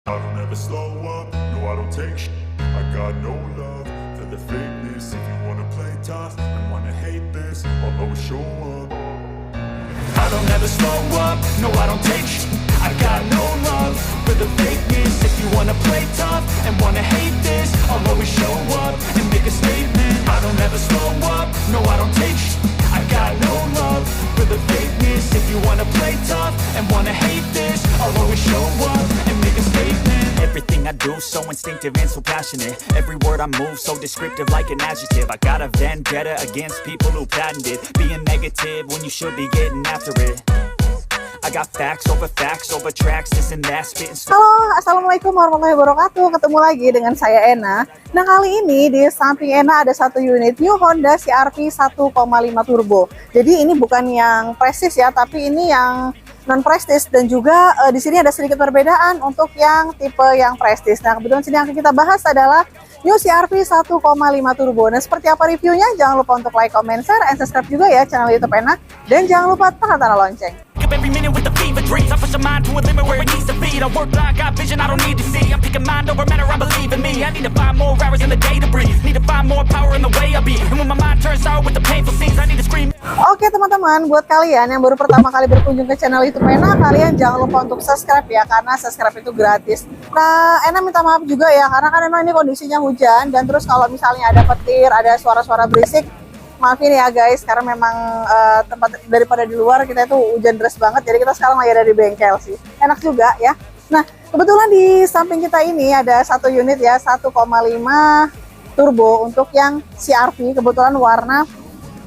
I don't ever slow up, no I don't take sh**. I got no love for the fakeness. If you wanna play tough and wanna hate this, I'll always show up. I don't ever slow up, no I don't take sh**. I got no love for the fakeness. If you wanna play tough and wanna hate this, I'll always show up and make a statement. I don't ever slow up, no I don't take sh**. I got no love for the fakeness. If you wanna play tough and wanna hate this, I'll always show up and make a statement. Everything I do so instinctive and so passionate. Every word I move so descriptive like an adjective. I got a vendetta against people who patented being negative when you should be getting after it. I got facts over tracks, this and that, spitting. Halo, assalamualaikum warahmatullahi wabarakatuh. Ketemu lagi dengan saya Ena. Nah, kali ini di samping Ena ada satu unit new Honda CR-V 1.5 Turbo. Jadi ini bukan yang Prestige ya, tapi ini yang non Prestige, dan juga di sini ada sedikit perbedaan untuk yang tipe yang Prestige. Nah, kebetulan sini yang kita bahas adalah new CR-V 1.5 Turbo. Nah, seperti apa reviewnya? Jangan lupa untuk like, comment, share, and subscribe juga ya channel YouTube Ena. Dan jangan lupa tekan tanda lonceng. Every minute with the fever dreams, I push my mind to a limit where it needs to be. I work like got vision I don't need to see. I'm picking mind over matter, I believe in me. I need to find more hours in the day to breathe. Need to find more power in the way I be. And when my mind turns sour with the painful scenes, I need to scream. Oke teman-teman, buat kalian yang baru pertama kali berkunjung ke channel YouTube Ena, kalian jangan lupa untuk subscribe ya, karena subscribe itu gratis. Nah, Ena minta maaf juga ya, karena kan emang ini kondisinya hujan, dan terus kalau misalnya ada petir, ada suara-suara berisik, maafin ya guys, karena memang tempat daripada di luar kita itu hujan deras banget. Jadi kita sekarang lagi ada di bengkel sih. Enak juga ya. Nah, kebetulan di samping kita ini ada satu unit ya, 1.5 turbo untuk yang CR-V, kebetulan warna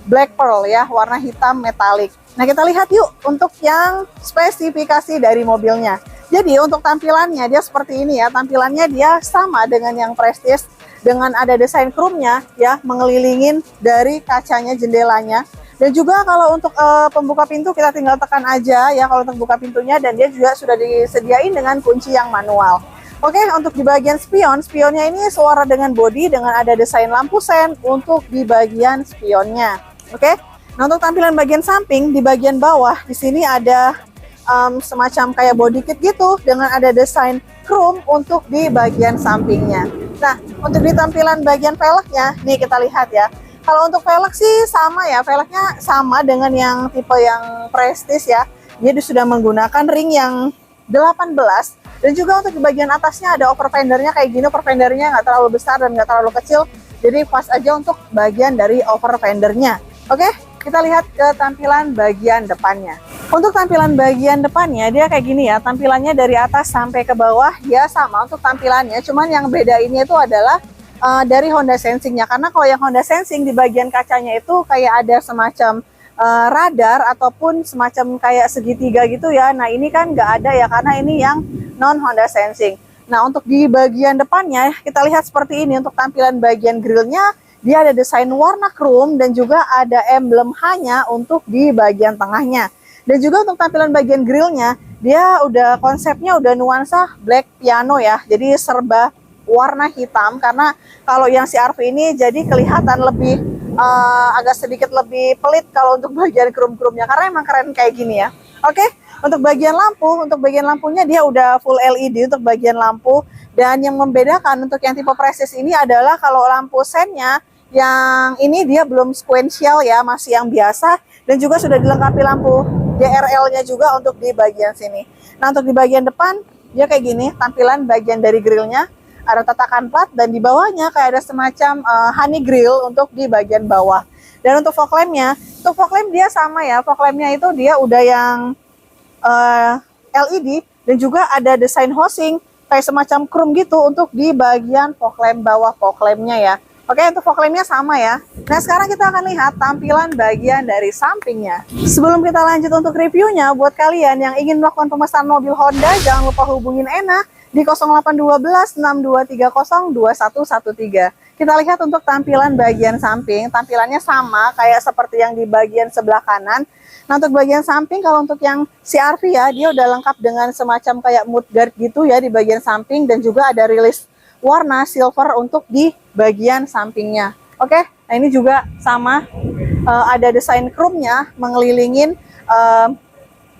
black pearl ya, warna hitam metalik. Nah, kita lihat yuk untuk yang spesifikasi dari mobilnya. Jadi untuk tampilannya dia seperti ini ya, tampilannya dia sama dengan yang Prestige, dengan ada desain chrome-nya ya, mengelilingin dari kacanya jendelanya. Dan juga kalau untuk pembuka pintu kita tinggal tekan aja ya kalau untuk buka pintunya, dan dia juga sudah disediain dengan kunci yang manual. Oke, untuk di bagian spionnya ini suara dengan body dengan ada desain lampu sen untuk di bagian spionnya. Oke. Nah, untuk tampilan bagian samping di bagian bawah di sini ada semacam kayak body kit gitu dengan ada desain chrome untuk di bagian sampingnya. Nah, untuk di tampilan bagian velgnya, nih kita lihat ya. Kalau untuk velg sih sama ya, velgnya sama dengan yang tipe yang Prestige ya. Dia sudah menggunakan ring yang 18, dan juga untuk di bagian atasnya ada over fendernya kayak gini. Over fendernya nggak terlalu besar dan nggak terlalu kecil, jadi pas aja untuk bagian dari over fendernya. Oke, kita lihat ke tampilan bagian depannya. Untuk tampilan bagian depannya dia kayak gini ya, tampilannya dari atas sampai ke bawah ya sama untuk tampilannya, cuman yang beda ini itu adalah dari Honda Sensing-nya, karena kalau yang Honda Sensing di bagian kacanya itu kayak ada semacam radar ataupun semacam kayak segitiga gitu ya. Nah, ini kan nggak ada ya, karena ini yang non Honda Sensing. Nah, untuk di bagian depannya kita lihat seperti ini. Untuk tampilan bagian grillnya dia ada desain warna chrome dan juga ada emblem H-nya untuk di bagian tengahnya. Dan juga untuk tampilan bagian grillnya, dia udah konsepnya udah nuansa black piano ya. Jadi serba warna hitam, karena kalau yang CR-V ini jadi kelihatan lebih agak sedikit lebih pelit kalau untuk bagian chrome-chrome-nya, karena emang keren kayak gini ya. Oke, untuk bagian lampunya dia udah full LED untuk bagian lampu. Dan yang membedakan untuk yang tipe Prestige ini adalah kalau lampu sennya yang ini dia belum sequential ya, masih yang biasa, dan juga sudah dilengkapi lampu DRL-nya juga untuk di bagian sini. Nah, untuk di bagian depan dia kayak gini tampilan bagian dari grillnya, ada tatakan plat, dan di bawahnya kayak ada semacam honey grill untuk di bagian bawah. Dan untuk fog lamp-nya, dia sama ya, fog lamp-nya itu dia udah yang LED, dan juga ada desain housing kayak semacam chrome gitu untuk di bagian fog lamp bawah fog lamp-nya ya. Oke, untuk fog lamp-nya sama ya. Nah, sekarang kita akan lihat tampilan bagian dari sampingnya. Sebelum kita lanjut untuk reviewnya, buat kalian yang ingin melakukan pemesanan mobil Honda, jangan lupa hubungin Ena di 0812 6230 2113. Kita lihat untuk tampilan bagian samping, tampilannya sama kayak seperti yang di bagian sebelah kanan. Nah, untuk bagian samping, kalau untuk yang CR-V ya, dia udah lengkap dengan semacam kayak mudguard gitu ya di bagian samping, dan juga ada rilis warna silver untuk di bagian sampingnya. Oke, nah ini juga sama, ada desain chrome-nya mengelilingin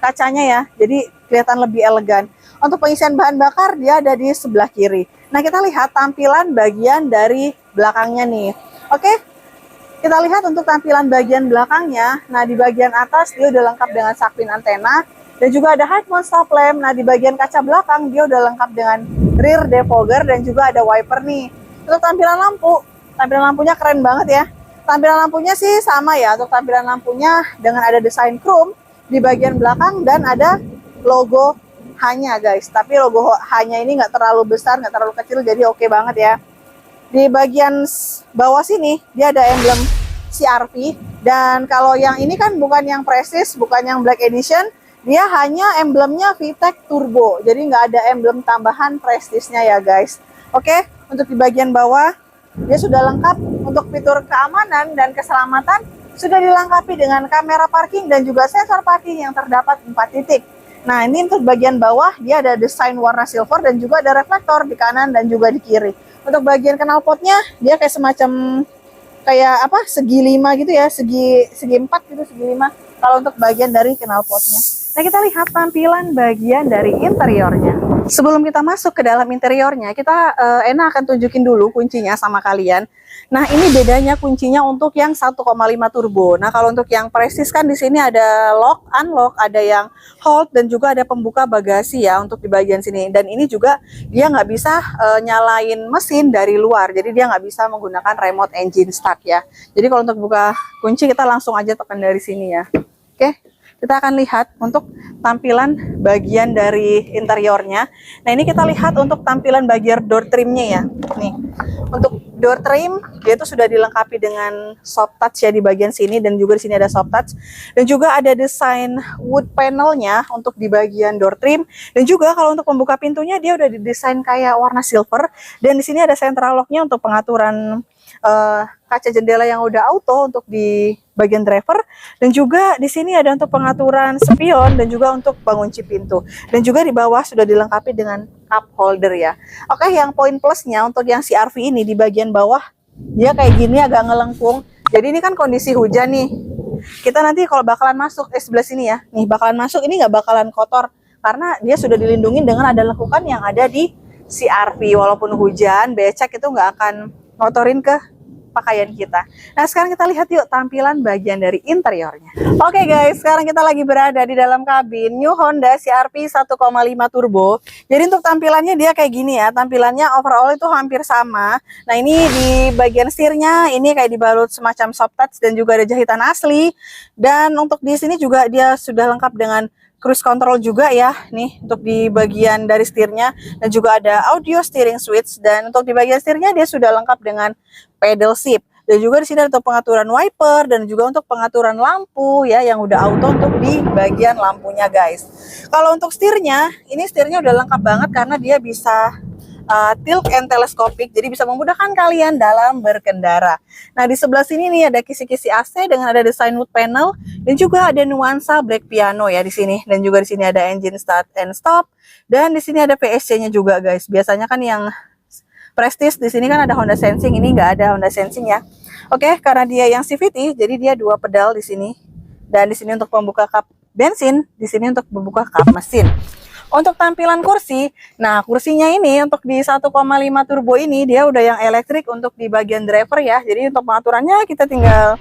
kacanya ya, jadi kelihatan lebih elegan. Untuk pengisian bahan bakar dia ada di sebelah kiri. Nah, kita lihat tampilan bagian dari belakangnya nih. Oke, kita lihat untuk tampilan bagian belakangnya. Nah, di bagian atas dia udah lengkap dengan sakpin antena dan juga ada high mount stop lamp. Nah, di bagian kaca belakang dia udah lengkap dengan rear defogger dan juga ada wiper nih. Untuk tampilan lampunya keren banget ya. Tampilan lampunya sih sama ya. Untuk tampilan lampunya dengan ada desain chrome di bagian belakang dan ada logo hanya guys. Tapi logo hanya ini nggak terlalu besar, nggak terlalu kecil, jadi oke banget ya. Di bagian bawah sini dia ada emblem CRV, dan kalau yang ini kan bukan yang Prestige, bukan yang Black Edition, dia hanya emblemnya VTEC Turbo, jadi nggak ada emblem tambahan Prestige-nya ya guys. Oke, untuk di bagian bawah dia sudah lengkap untuk fitur keamanan dan keselamatan, sudah dilengkapi dengan kamera parking dan juga sensor parking yang terdapat 4 titik. Nah, ini untuk bagian bawah dia ada desain warna silver dan juga ada reflektor di kanan dan juga di kiri. Untuk bagian knalpotnya dia kayak semacam kayak apa, segi 5 gitu ya, segi 4 gitu, segi 5 kalau untuk bagian dari knalpotnya. Nah, kita lihat tampilan bagian dari interiornya. Sebelum kita masuk ke dalam interiornya, kita akan tunjukin dulu kuncinya sama kalian. Nah, ini bedanya kuncinya untuk yang 1,5 turbo. Nah, kalau untuk yang Prestige kan di sini ada lock, unlock, ada yang hold dan juga ada pembuka bagasi ya untuk di bagian sini. Dan ini juga dia nggak bisa nyalain mesin dari luar. Jadi dia nggak bisa menggunakan remote engine start ya. Jadi kalau untuk buka kunci kita langsung aja tekan dari sini ya. Oke. Kita akan lihat untuk tampilan bagian dari interiornya. Nah, ini kita lihat untuk tampilan bagian door trimnya ya. Nih, untuk door trim dia itu sudah dilengkapi dengan soft touch ya di bagian sini, dan juga di sini ada soft touch. Dan juga ada desain wood panelnya untuk di bagian door trim. Dan juga kalau untuk pembuka pintunya dia udah didesain kayak warna silver. Dan di sini ada central locknya untuk pengaturan kaca jendela yang udah auto untuk di bagian driver, dan juga di sini ada untuk pengaturan spion dan juga untuk pengunci pintu, dan juga di bawah sudah dilengkapi dengan cup holder ya. Oke, yang poin plusnya untuk yang CRV ini di bagian bawah dia kayak gini agak ngelengkung. Jadi ini kan kondisi hujan nih, kita nanti kalau bakalan masuk sebelah sini ya, nih bakalan masuk ini nggak bakalan kotor karena dia sudah dilindungi dengan ada lekukan yang ada di CRV. Walaupun hujan, becek itu nggak akan ngotorin ke pakaian kita. Nah, sekarang kita lihat yuk tampilan bagian dari interiornya. Oke guys, sekarang kita lagi berada di dalam kabin New Honda CR-V 1,5 Turbo. Jadi untuk tampilannya dia kayak gini ya. Tampilannya overall itu hampir sama. Nah, ini di bagian setirnya ini kayak dibalut semacam soft touch dan juga ada jahitan asli. Dan untuk di sini juga dia sudah lengkap dengan cruise control juga ya, nih untuk di bagian dari setirnya, dan juga ada audio steering switch. Dan untuk di bagian setirnya dia sudah lengkap dengan pedal shift, dan juga di sini ada untuk pengaturan wiper dan juga untuk pengaturan lampu ya yang udah auto untuk di bagian lampunya guys. Kalau untuk setirnya, ini setirnya udah lengkap banget karena dia bisa tilt and telescopic, jadi bisa memudahkan kalian dalam berkendara. Nah, di sebelah sini nih ada kisi-kisi AC dengan ada desain wood panel dan juga ada nuansa black piano ya di sini, dan juga di sini ada engine start and stop, dan di sini ada PSC-nya juga guys. Biasanya kan yang Prestige di sini kan ada Honda Sensing, ini nggak ada Honda Sensing ya. Oke, karena dia yang CVT, jadi dia dua pedal di sini, dan di sini untuk membuka kap bensin, di sini untuk membuka kap mesin. Untuk tampilan kursi, nah kursinya ini untuk di 1,5 turbo ini dia udah yang elektrik untuk di bagian driver ya. Jadi untuk pengaturannya kita tinggal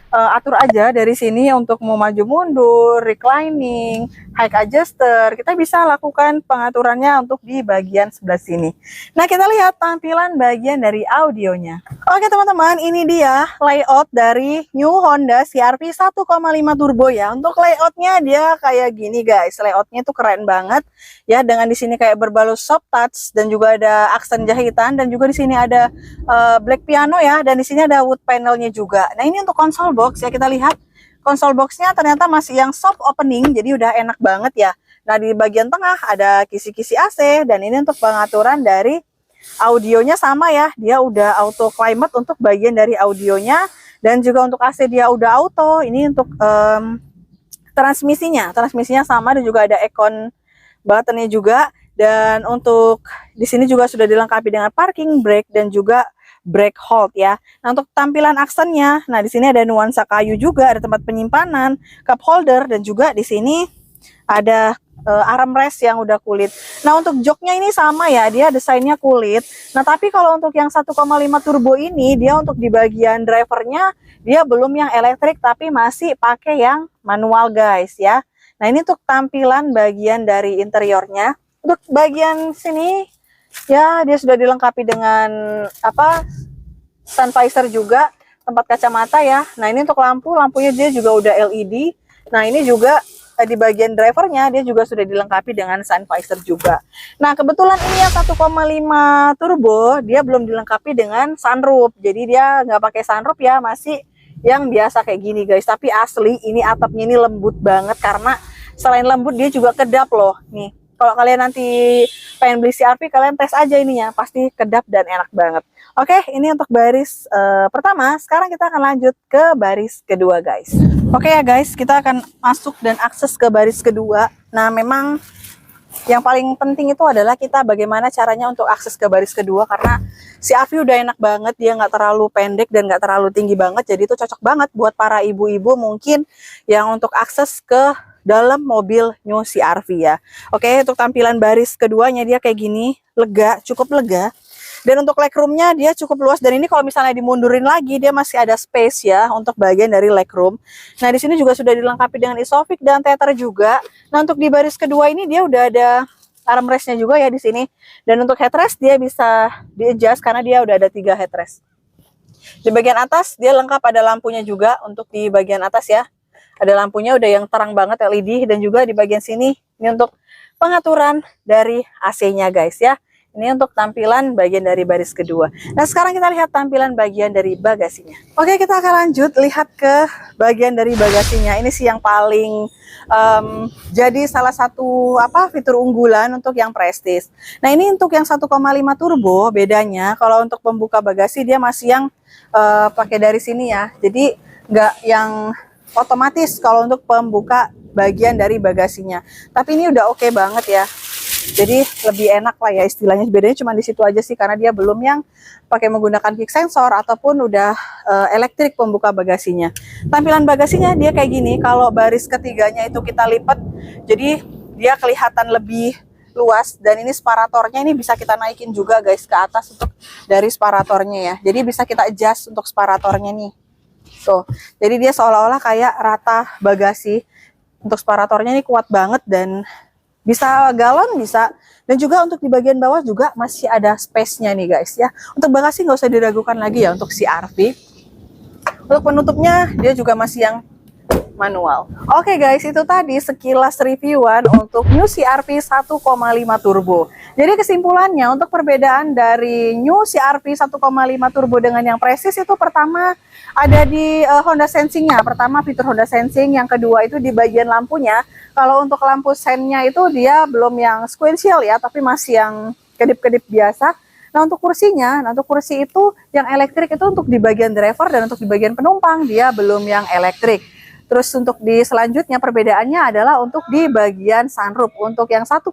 atur aja dari sini untuk mau maju mundur, reclining, high adjuster. Kita bisa lakukan pengaturannya untuk di bagian sebelah sini. Nah, kita lihat tampilan bagian dari audionya. Oke teman-teman, ini dia layout dari New Honda CR-V 1,5 Turbo ya. Untuk layoutnya dia kayak gini guys. Layoutnya tuh keren banget ya, dengan di sini kayak berbalut soft touch dan juga ada aksen jahitan, dan juga di sini ada black piano ya, dan di sini ada wood panelnya juga. Nah, ini untuk konsol box ya, kita lihat konsol boxnya ternyata masih yang soft opening, jadi udah enak banget ya. Nah, di bagian tengah ada kisi-kisi AC, dan ini untuk pengaturan dari audionya sama ya, dia udah auto climate untuk bagian dari audionya, dan juga untuk AC dia udah auto. Ini untuk transmisinya sama, dan juga ada icon buttonnya juga. Dan untuk di sini juga sudah dilengkapi dengan parking brake dan juga brake hold ya. Nah, untuk tampilan aksennya, nah di sini ada nuansa kayu juga, ada tempat penyimpanan, cup holder, dan juga di sini Ada armrest yang udah kulit. Nah untuk joknya ini sama ya, dia desainnya kulit. Nah tapi kalau untuk yang 1,5 turbo ini, dia untuk di bagian drivernya dia belum yang elektrik tapi masih pakai yang manual guys ya. Nah ini untuk tampilan bagian dari interiornya. Untuk bagian sini ya dia sudah dilengkapi dengan sun visor juga, tempat kacamata ya. Nah ini untuk lampunya dia juga udah LED. Nah ini juga di bagian drivernya dia juga sudah dilengkapi dengan sun visor juga. Nah kebetulan ini yang 1,5 turbo dia belum dilengkapi dengan sunroof. Jadi dia nggak pakai sunroof ya, masih yang biasa kayak gini guys. Tapi asli ini atapnya ini lembut banget, karena selain lembut dia juga kedap loh. Nih kalau kalian nanti pengen beli CR-V, kalian tes aja ininya, pasti kedap dan enak banget. Oke, ini untuk baris pertama. Sekarang kita akan lanjut ke baris kedua guys. Oke ya guys, kita akan masuk dan akses ke baris kedua. Nah memang yang paling penting itu adalah kita bagaimana caranya untuk akses ke baris kedua, karena CR-V udah enak banget, dia nggak terlalu pendek dan nggak terlalu tinggi banget, jadi itu cocok banget buat para ibu-ibu mungkin yang untuk akses ke dalam mobil new CR-V ya. Oke, untuk tampilan baris keduanya dia kayak gini, lega, cukup lega. Dan untuk legroomnya dia cukup luas, dan ini kalau misalnya dimundurin lagi dia masih ada space ya untuk bagian dari legroom. Nah di sini juga sudah dilengkapi dengan isofix dan tether juga. Nah untuk di baris kedua ini dia udah ada armrestnya juga ya di sini. Dan untuk headrest dia bisa di-adjust karena dia udah ada 3 headrest. Di bagian atas dia lengkap ada lampunya juga untuk di bagian atas ya. Ada lampunya udah yang terang banget LED, dan juga di bagian sini ini untuk pengaturan dari AC-nya guys ya. Ini untuk tampilan bagian dari baris kedua. Nah sekarang kita lihat tampilan bagian dari bagasinya. Oke, kita akan lanjut lihat ke bagian dari bagasinya. Ini sih yang paling jadi salah satu fitur unggulan untuk yang Prestige. Nah ini untuk yang 1,5 turbo bedanya, kalau untuk pembuka bagasi dia masih yang pakai dari sini ya. Jadi nggak yang otomatis kalau untuk pembuka bagian dari bagasinya. Tapi ini udah oke banget ya. Jadi lebih enak lah ya istilahnya. Bedanya cuma di situ aja sih, karena dia belum yang pakai menggunakan kick sensor ataupun udah elektrik pembuka bagasinya. Tampilan bagasinya dia kayak gini. Kalau baris ketiganya itu kita lipat, jadi dia kelihatan lebih luas, dan ini separatornya ini bisa kita naikin juga guys ke atas untuk dari separatornya ya. Jadi bisa kita adjust untuk separatornya nih. So, jadi dia seolah-olah kayak rata bagasi. Untuk separatornya ini kuat banget dan bisa galon bisa, dan juga untuk di bagian bawah juga masih ada space-nya nih guys ya. Untuk bagasi nggak usah diragukan lagi ya untuk CR-V. Untuk penutupnya dia juga masih yang manual. Oke guys, itu tadi sekilas reviewan untuk new CR-V 1,5 turbo. Jadi kesimpulannya untuk perbedaan dari new CR-V 1,5 turbo dengan yang Prestige itu pertama ada di Honda Sensing-nya. Pertama fitur Honda Sensing, yang kedua itu di bagian lampunya. Kalau untuk lampu sennya itu dia belum yang sequential ya, tapi masih yang kedip-kedip biasa. Nah untuk kursinya, untuk kursi itu yang elektrik itu untuk di bagian driver, dan untuk di bagian penumpang dia belum yang elektrik. Terus untuk di selanjutnya perbedaannya adalah untuk di bagian sunroof. Untuk yang 1,5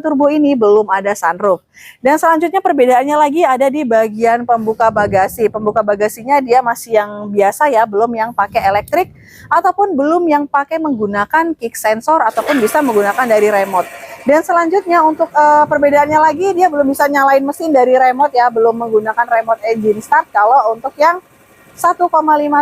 turbo ini belum ada sunroof. Dan selanjutnya perbedaannya lagi ada di bagian pembuka bagasi. Pembuka bagasinya dia masih yang biasa ya, belum yang pakai elektrik ataupun belum yang pakai menggunakan kick sensor ataupun bisa menggunakan dari remote. Dan selanjutnya untuk perbedaannya lagi dia belum bisa nyalain mesin dari remote ya, belum menggunakan remote engine start kalau untuk yang 1,5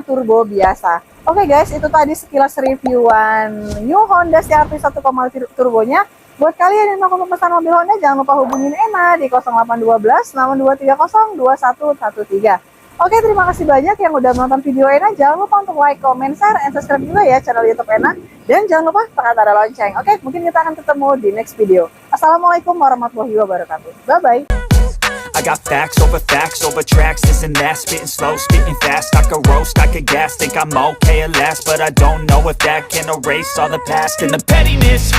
turbo biasa. Oke guys, itu tadi sekilas reviewan new Honda CR-V 1,5 turbonya. Buat kalian yang mau memesan mobil Honda, jangan lupa hubungin Ena di 0812 6230 2113. Oke, terima kasih banyak yang udah menonton video Ena. Jangan lupa untuk like, comment, share, and subscribe juga ya channel YouTube Ena. Dan jangan lupa tekan tanda lonceng. Oke, mungkin kita akan ketemu di next video. Assalamualaikum warahmatullahi wabarakatuh. Bye-bye. I got facts over tracks, this and that, spitting slow, spitting fast. I could roast, I could gas, think I'm okay at last, but I don't know if that can erase all the past and the pettiness.